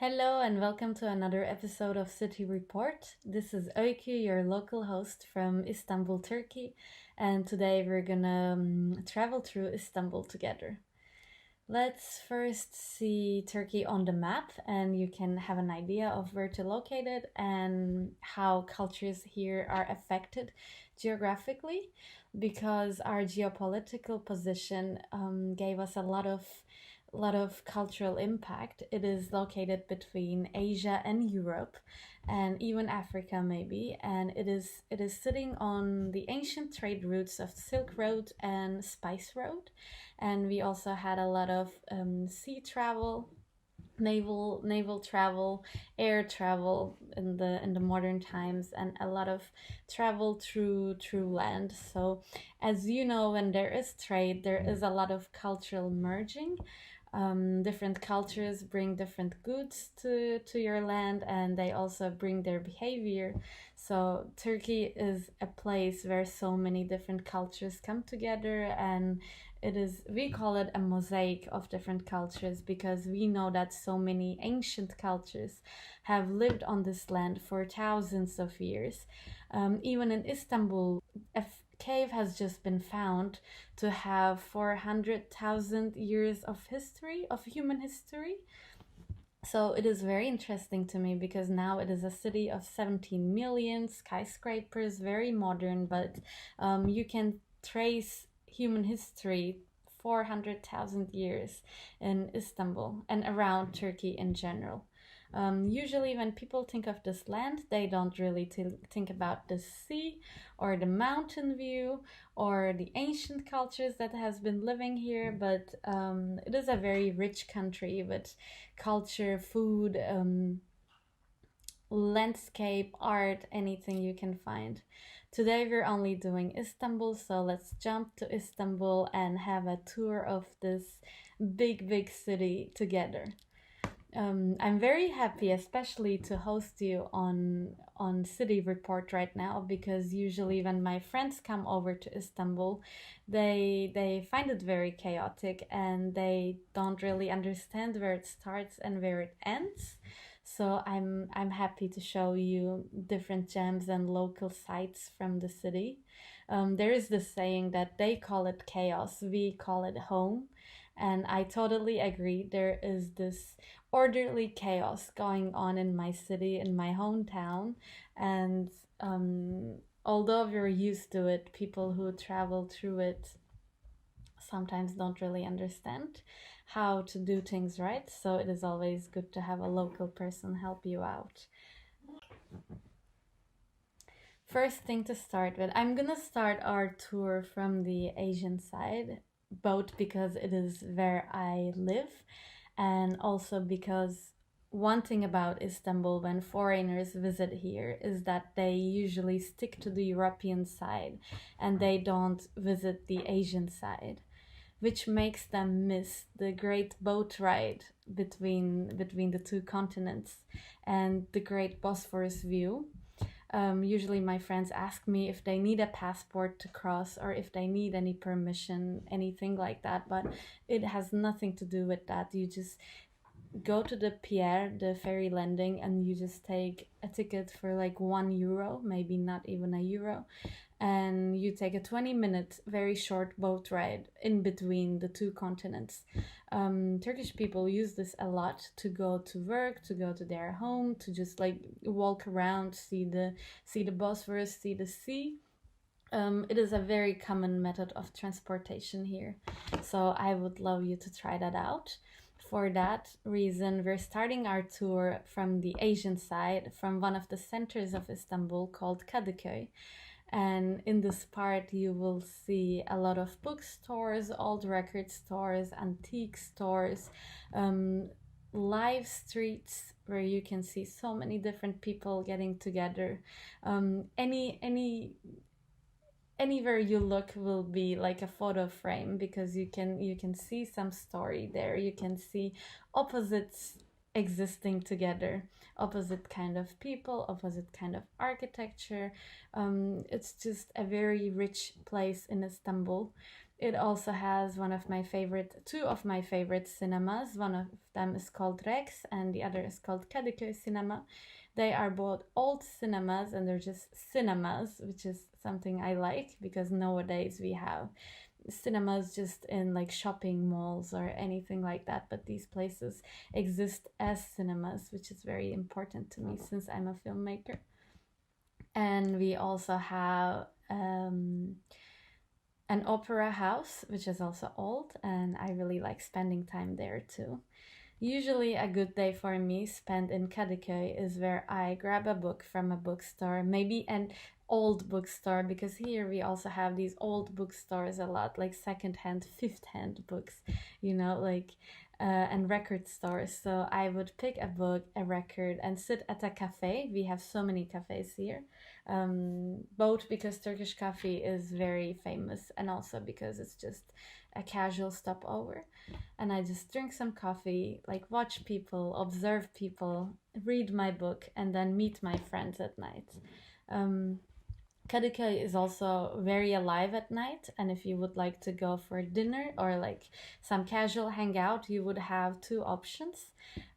Hello and welcome to another episode of City Report. This is Öykü, your local host from Istanbul, Turkey, and today we're gonna travel through Istanbul together. Let's first see Turkey on the map, and you can have an idea of where to locate it and how cultures here are affected geographically, because our geopolitical position gave us a lot of cultural impact. It is located between Asia and Europe and even Africa maybe, and it is sitting on the ancient trade routes of Silk Road and Spice Road. And we also had a lot of sea travel, naval travel, air travel in the modern times, and a lot of travel through land. So as you know, when there is trade, there is a lot of cultural merging. Different cultures bring different goods to your land, and they also bring their behavior. So Turkey is a place where so many different cultures come together, and we call it a mosaic of different cultures because we know that so many ancient cultures have lived on this land for thousands of years. Even in Istanbul, cave has just been found to have 400,000 years of history, of human history. So it is very interesting to me because now it is a city of 17 million skyscrapers, very modern, but you can trace human history 400,000 years in Istanbul and around Turkey in general. Usually, when people think of this land, they don't really think about the sea or the mountain view or the ancient cultures that has been living here. But it is a very rich country with culture, food, landscape, art, anything you can find. Today we're only doing Istanbul, so let's jump to Istanbul and have a tour of this big city together. I'm very happy, especially to host you on City Report right now, because usually when my friends come over to Istanbul, they find it very chaotic and they don't really understand where it starts and where it ends. So I'm happy to show you different gems and local sites from the city. There is this saying that they call it chaos, we call it home. And I totally agree. There is this orderly chaos going on in my city, in my hometown. And although we're used to it, people who travel through it sometimes don't really understand how to do things right. So it is always good to have a local person help you out. First thing to start with, I'm gonna start our tour from the Asian side, both because it is where I live and also because one thing about Istanbul when foreigners visit here is that they usually stick to the European side and they don't visit the Asian side, which makes them miss the great boat ride between the two continents and the great Bosphorus view. Usually, my friends ask me if they need a passport to cross or if they need any permission, anything like that. But it has nothing to do with that. You just go to the pier, the ferry landing, and you just take a ticket for like €1, maybe not even a euro, and you take a 20-minute very short boat ride in between the two continents. Turkish people use this a lot to go to work, to go to their home, to just like walk around, see the Bosphorus, see the sea. It is a very common method of transportation here, so I would love you to try that out. For that reason, we're starting our tour from the Asian side, from one of the centers of Istanbul called Kadıköy. And in this part, you will see a lot of bookstores, old record stores, antique stores, live streets where you can see so many different people getting together. Anywhere you look will be like a photo frame because you can see some story there. You can see opposites existing together, opposite kind of people, opposite kind of architecture. It's just a very rich place in Istanbul. It also has two of my favorite cinemas. One of them is called Rex and the other is called Kadıköy Cinema. They are both old cinemas and they're just cinemas, which is something I like because nowadays we have cinemas just in like shopping malls or anything like that, but these places exist as cinemas, which is very important to me since I'm a filmmaker. And we also have an opera house, which is also old, and I really like spending time there too. Usually, a good day for me spent in Kadıköy is where I grab a book from a bookstore, maybe an old bookstore, because here we also have these old bookstores a lot, like second-hand, fifth-hand books, like and record stores. So I would pick a book, a record, and sit at a cafe. We have so many cafes here, both because Turkish coffee is very famous and also because it's just a casual stopover. And I just drink some coffee, like watch people, observe people, read my book, and then meet my friends at night. Um, Kadıköy is also very alive at night, and if you would like to go for dinner or like some casual hangout, you would have two options.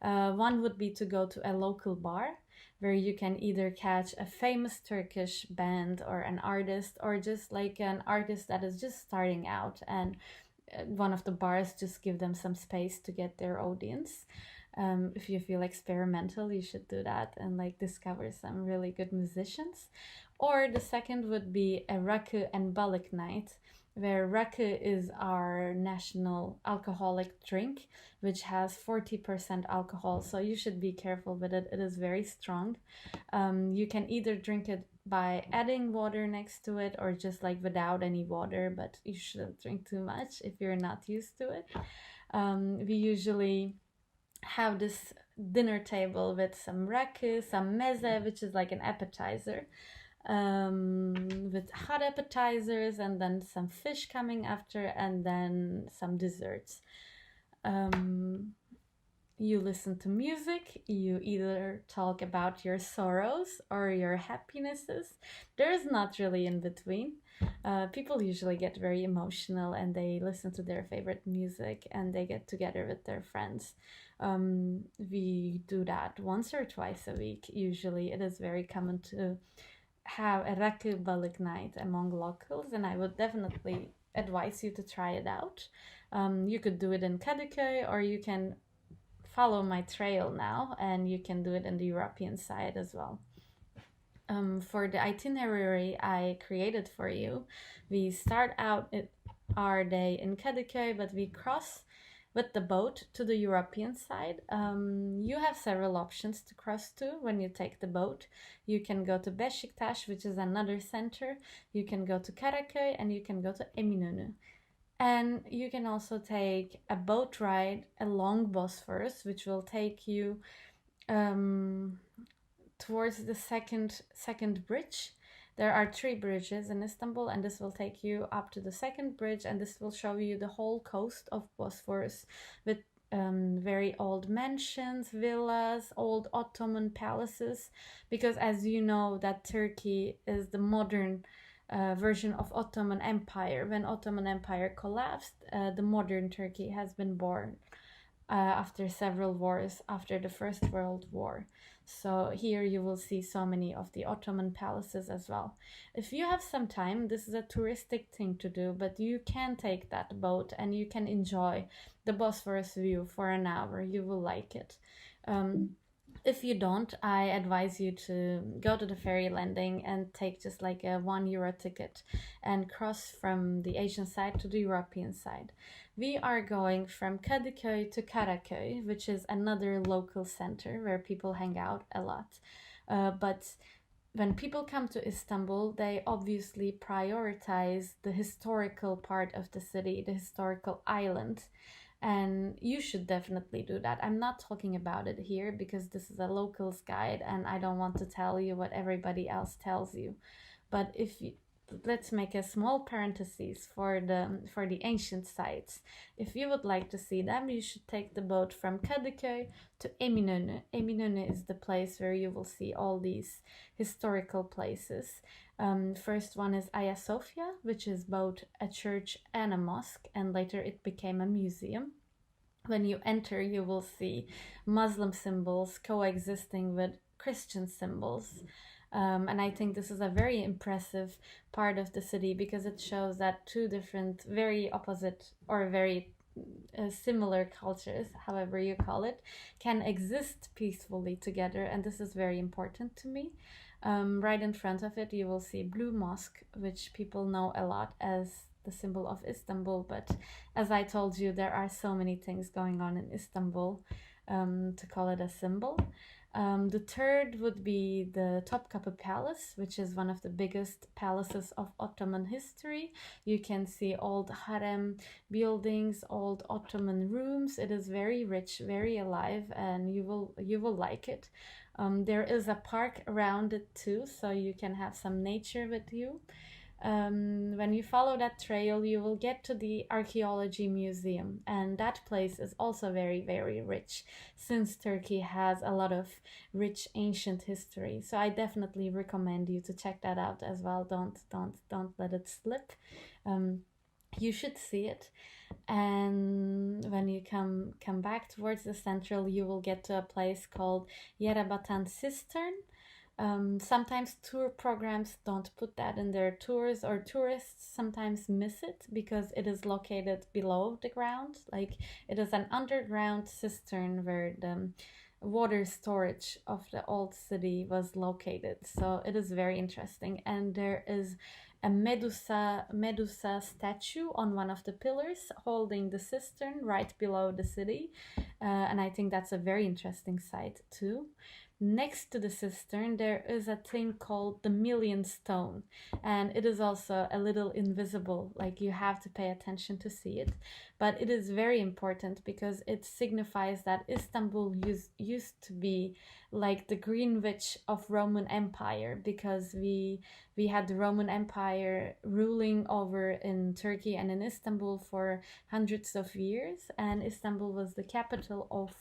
One would be to go to a local bar where you can either catch a famous Turkish band or an artist, or just like an artist that is just starting out, and one of the bars just give them some space to get their audience. If you feel experimental, you should do that and like discover some really good musicians. Or the second would be a rakı and balık night, where rakı is our national alcoholic drink, which has 40% alcohol. So you should be careful with it. It is very strong. You can either drink it by adding water next to it or just like without any water, but you shouldn't drink too much if you're not used to it. We usually have this dinner table with some rakı, some meze, which is like an appetizer, with hot appetizers and then some fish coming after and then some desserts. You listen to music, you either talk about your sorrows or your happinesses. There's not really in between. People usually get very emotional and they listen to their favorite music and they get together with their friends. We do that once or twice a week. Usually, it is very common to have a rakı balık night among locals, and I would definitely advise you to try it out. You could do it in Kadıköy, or you can follow my trail now, and you can do it in the European side as well. For the itinerary I created for you, we start out our day in Kadıköy, but we cross with the boat to the European side. You have several options to cross to when you take the boat. You can go to Beşiktaş, which is another center. You can go to Karaköy and you can go to Eminönü. And you can also take a boat ride along Bosphorus, which will take you towards the second bridge. There are 3 bridges in Istanbul, and this will take you up to the second bridge, and this will show you the whole coast of Bosphorus with very old mansions, villas, old Ottoman palaces, because as you know that Turkey is the modern version of Ottoman Empire. When Ottoman Empire collapsed, the modern Turkey has been born after several wars, after the First World War. So here you will see so many of the Ottoman palaces as well. If you have some time, this is a touristic thing to do, but you can take that boat and you can enjoy the Bosphorus view for an hour. You will like it. If you don't, I advise you to go to the ferry landing and take just like a €1 ticket and cross from the Asian side to the European side. We are going from Kadıköy to Karaköy, which is another local center where people hang out a lot. But when people come to Istanbul, they obviously prioritize the historical part of the city, the historical island. And you should definitely do that. I'm not talking about it here because this is a locals guide and I don't want to tell you what everybody else tells you. But if you, let's make a small parenthesis for the ancient sites. If you would like to see them, you should take the boat from Kadıköy to Eminönü. Eminönü is the place where you will see all these historical places. First one is Ayasofya, which is both a church and a mosque, and later it became a museum. When you enter, you will see Muslim symbols coexisting with Christian symbols. And I think this is a very impressive part of the city because it shows that two different, very opposite or very similar cultures, however you call it, can exist peacefully together. And this is very important to me. Right in front of it, you will see Blue Mosque, which people know a lot as the symbol of Istanbul. But as I told you, there are so many things going on in Istanbul to call it a symbol. The third would be the Topkapı Palace, which is one of the biggest palaces of Ottoman history. You can see old harem buildings, old Ottoman rooms. It is very rich, very alive, and you will like it. There is a park around it too, so you can have some nature with you. When you follow that trail, you will get to the archaeology museum, and that place is also very, very rich since Turkey has a lot of rich ancient history. So I definitely recommend you to check that out as well. Don't let it slip. You should see it. And when you come back towards the central, you will get to a place called Yerebatan Cistern. Sometimes tour programs don't put that in their tours, or tourists sometimes miss it because it is located below the ground. Like, it is an underground cistern where the water storage of the old city was located. So it is very interesting. And there is a Medusa statue on one of the pillars holding the cistern right below the city. And I think that's a very interesting sight too. Next to the cistern, there is a thing called the Million Stone, and it is also a little invisible, like you have to pay attention to see it. But it is very important because it signifies that Istanbul used to be like the Greenwich of Roman Empire, because we had the Roman Empire ruling over in Turkey and in Istanbul for hundreds of years, and Istanbul was the capital of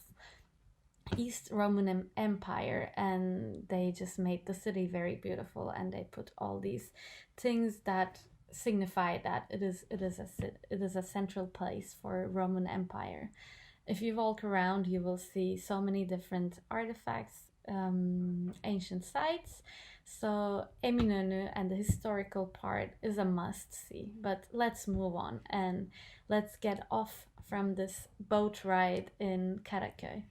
East Roman Empire, and they just made the city very beautiful, and they put all these things that signify that it is a central place for Roman Empire. If you walk around, you will see so many different artifacts, ancient sites. So Eminönü and the historical part is a must see. But let's move on and let's get off from this boat ride in Karaköy.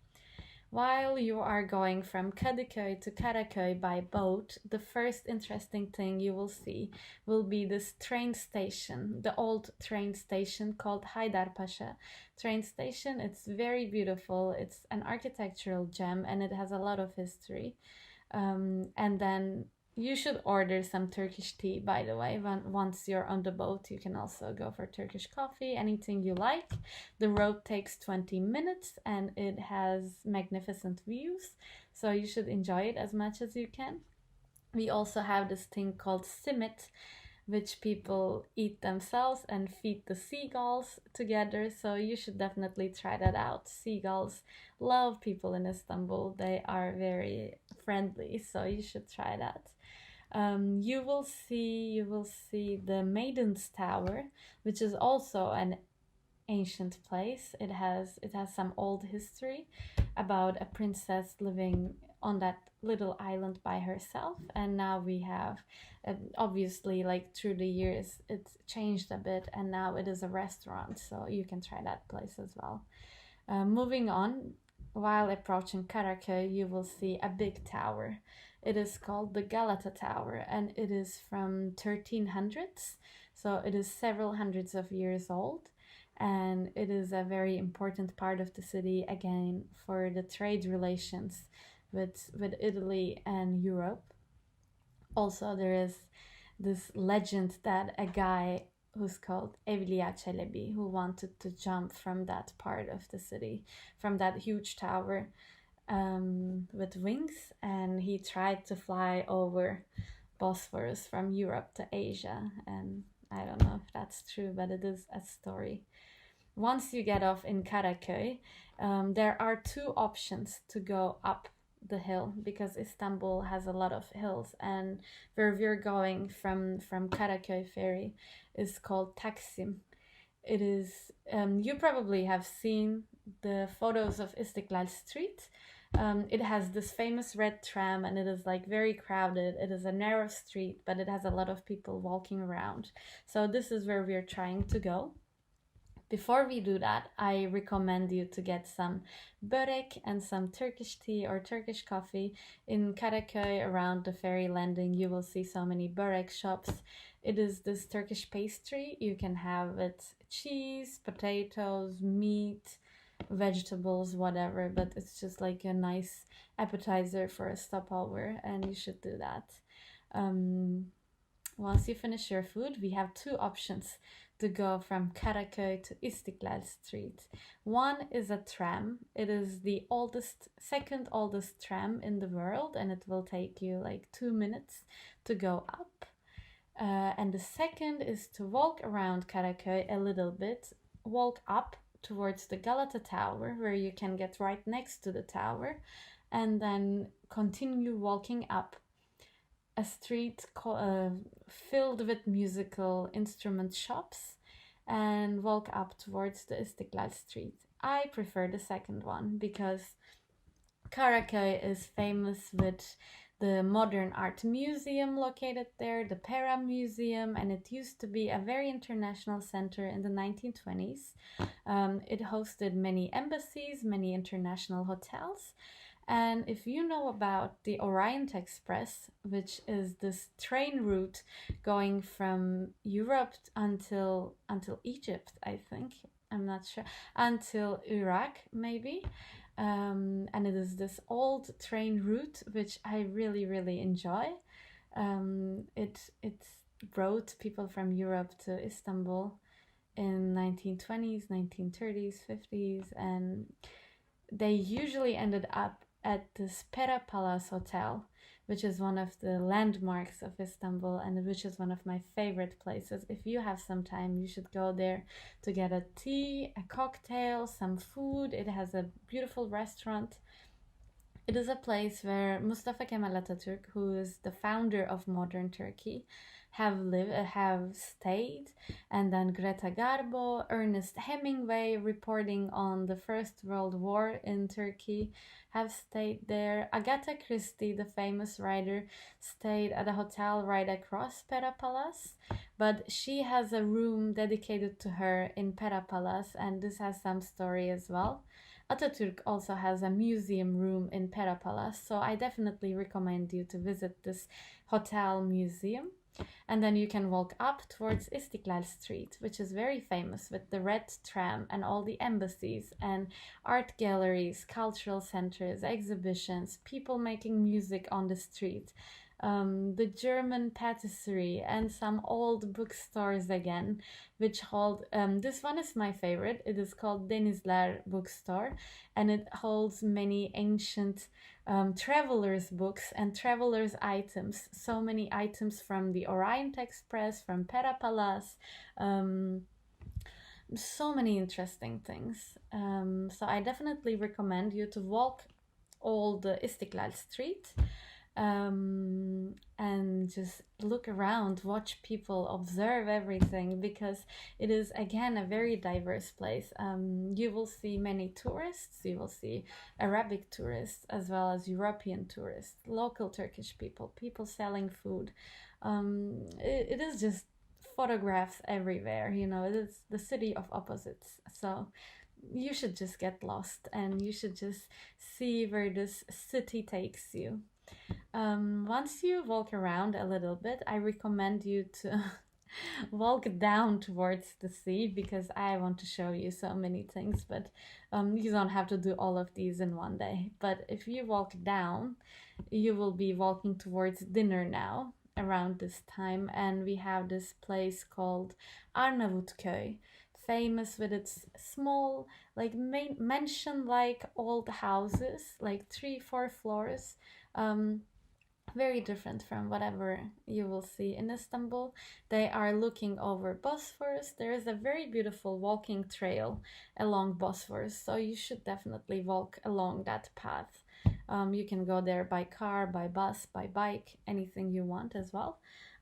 While you are going from Kadıköy to Karaköy by boat, the first interesting thing you will see will be this train station, the old train station called Haydarpaşa train station. It's very beautiful. It's an architectural gem and it has a lot of history. And then you should order some Turkish tea, by the way. Once you're on the boat, you can also go for Turkish coffee, anything you like. The road takes 20 minutes and it has magnificent views, so you should enjoy it as much as you can. We also have this thing called simit, which people eat themselves and feed the seagulls together. So you should definitely try that out. Seagulls love people in Istanbul. They are very friendly, so you should try that. You will see the Maiden's Tower, which is also an ancient place. It has some old history about a princess living on that little island by herself, and now we have obviously, like, through the years it's changed a bit, and now it is a restaurant, so you can try that place as well. Moving on, while approaching Karaköy, you will see a big tower. It is called the Galata Tower, and it is from 1300s, so it is several hundreds of years old, and it is a very important part of the city, again, for the trade relations with Italy and Europe. Also, there is this legend that a guy who's called Evliya Çelebi, who wanted to jump from that part of the city, from that huge tower, with wings, and he tried to fly over, Bosphorus from Europe to Asia. And I don't know if that's true, but it is a story. Once you get off in Karaköy, there are two options to go up the hill because Istanbul has a lot of hills, and where we're going from Karaköy ferry is called Taksim. It is you probably have seen the photos of Istiklal Street. It has this famous red tram and it is like very crowded. It is a narrow street, but it has a lot of people walking around. So this is where we're trying to go. Before we do that, I recommend you to get some börek and some Turkish tea or Turkish coffee. In Karaköy, around the ferry landing, you will see so many börek shops. It is this Turkish pastry. You can have it cheese, potatoes, meat, vegetables, whatever, but it's just like a nice appetizer for a stopover, and you should do that. Once you finish your food, we have two options to go from Karaköy to Istiklal Street. One is a tram. It is the second oldest tram in the world, and it will take you like 2 minutes to go up. And the second is to walk around Karaköy a little bit, walk up towards the Galata Tower, where you can get right next to the tower, and then continue walking up a street filled with musical instrument shops and walk up towards the Istiklal Street. I prefer the second one because Karaköy is famous with the Modern Art Museum located there, the Pera Museum, and it used to be a very international center in the 1920s. It hosted many embassies, many international hotels. And if you know about the Orient Express, which is this train route going from Europe until Egypt, I think, I'm not sure, until Iraq maybe, and it is this old train route which I really enjoy. It brought people from Europe to Istanbul in 1920s, 1930s, 50s, and they usually ended up at this Pera Palace Hotel, which is one of the landmarks of Istanbul and which is one of my favorite places. If you have some time, you should go there to get a tea, a cocktail, some food. It has a beautiful restaurant. It is a place where Mustafa Kemal Atatürk, who is the founder of modern Turkey, have stayed, and then Greta Garbo, Ernest Hemingway, reporting on the First World War in Turkey, have stayed there. Agatha Christie, the famous writer, stayed at a hotel right across Pera Palace, but she has a room dedicated to her in Pera Palace, and this has some story as well. Atatürk also has a museum room in Pera Palace, so I definitely recommend you to visit this hotel museum. And then you can walk up towards Istiklal Street, which is very famous with the red tram and all the embassies and art galleries, cultural centers, exhibitions, people making music on the street, the German patisserie, and some old bookstores again, which hold, this one is my favorite. It is called Denizler Bookstore, and it holds many ancient travelers' books and travelers' items. So many items from the Orient Express, from Pera Palace, so many interesting things. So I definitely recommend you to walk all the Istiklal Street, and just look around, watch people, observe everything, because it is again a very diverse place. You will see many tourists, you will see Arabic tourists as well as European tourists, local Turkish people, people selling food. It is just photographs everywhere, you know. It is the city of opposites, so you should just get lost and you should just see where this city takes you. Once you walk around a little bit, I recommend you to walk down towards the sea, because I want to show you so many things, but you don't have to do all of these in one day. But if you walk down, you will be walking towards dinner now around this time, and we have this place called Arnavutköy, famous with its small, like mansion like old houses, like 3-4 floors. very different from whatever you will see in Istanbul. They are looking over Bosphorus. There is a very beautiful walking trail along Bosphorus, so you should definitely walk along that path. You can go there by car, by bus, by bike, anything you want as well.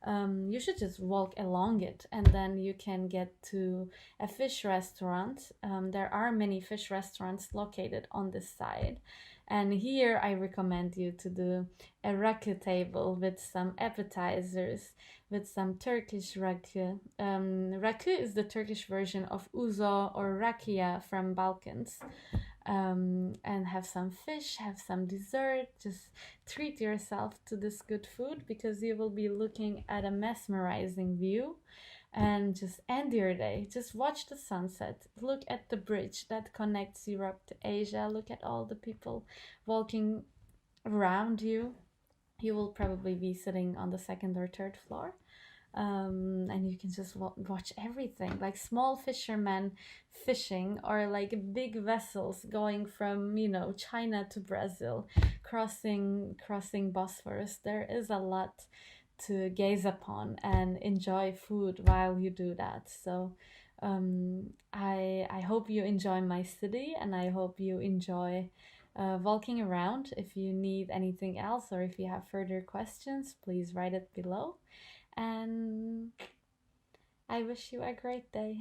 You should just walk along it, and then you can get to a fish restaurant. There are many fish restaurants located on this side, and here I recommend you to do a rakı table with some appetizers, with some Turkish rakı. Rakı is the Turkish version of uzo or rakia from Balkans. And have some fish, have some dessert. Just treat yourself to this good food because you will be looking at a mesmerizing view and just end your day. Just watch the sunset. Look at the bridge that connects Europe to Asia. Look at all the people walking around you. You will probably be sitting on the second or third floor. And you can just watch everything, like small fishermen fishing, or like big vessels going from, you know, China to Brazil, crossing Bosphorus. There is a lot to gaze upon and enjoy food while you do that. So I hope you enjoy my city, and I hope you enjoy walking around. If you need anything else or if you have further questions, please write it below. And I wish you a great day.